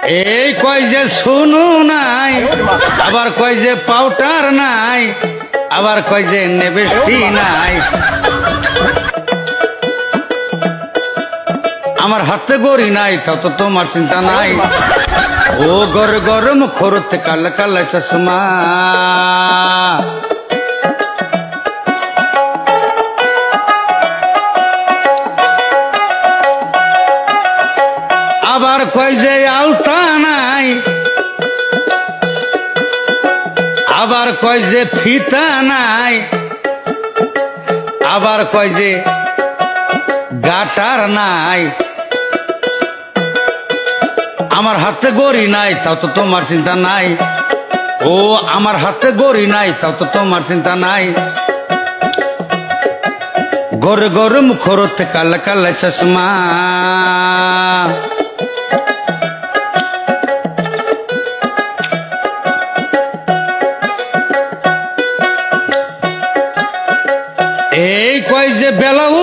এই কয় যে শুনু নাই, আবার কয় যে পাউডার নাই, আবার কয় যে নেবেষ্টি নাই। আমার হাতে গড়ি নাই, তাও তো তোমার চিন্তা নাই। ও গরে গরম খরতে কাল কাল চশমা। আবার কয় যে আলতা নাই, আবার কয় যে ফিতা নাই, আবার কয় যে গাটার নাই। আমার হাতে গড়ি নাই, তাও তো তোমার চিন্তা নাই। ও আমার হাতে গড়ি নাই, তাও তো তোমার চিন্তা নাই। গরে গরে মুখরতে কালা কালা চশমা। এই কয় যে বেলাও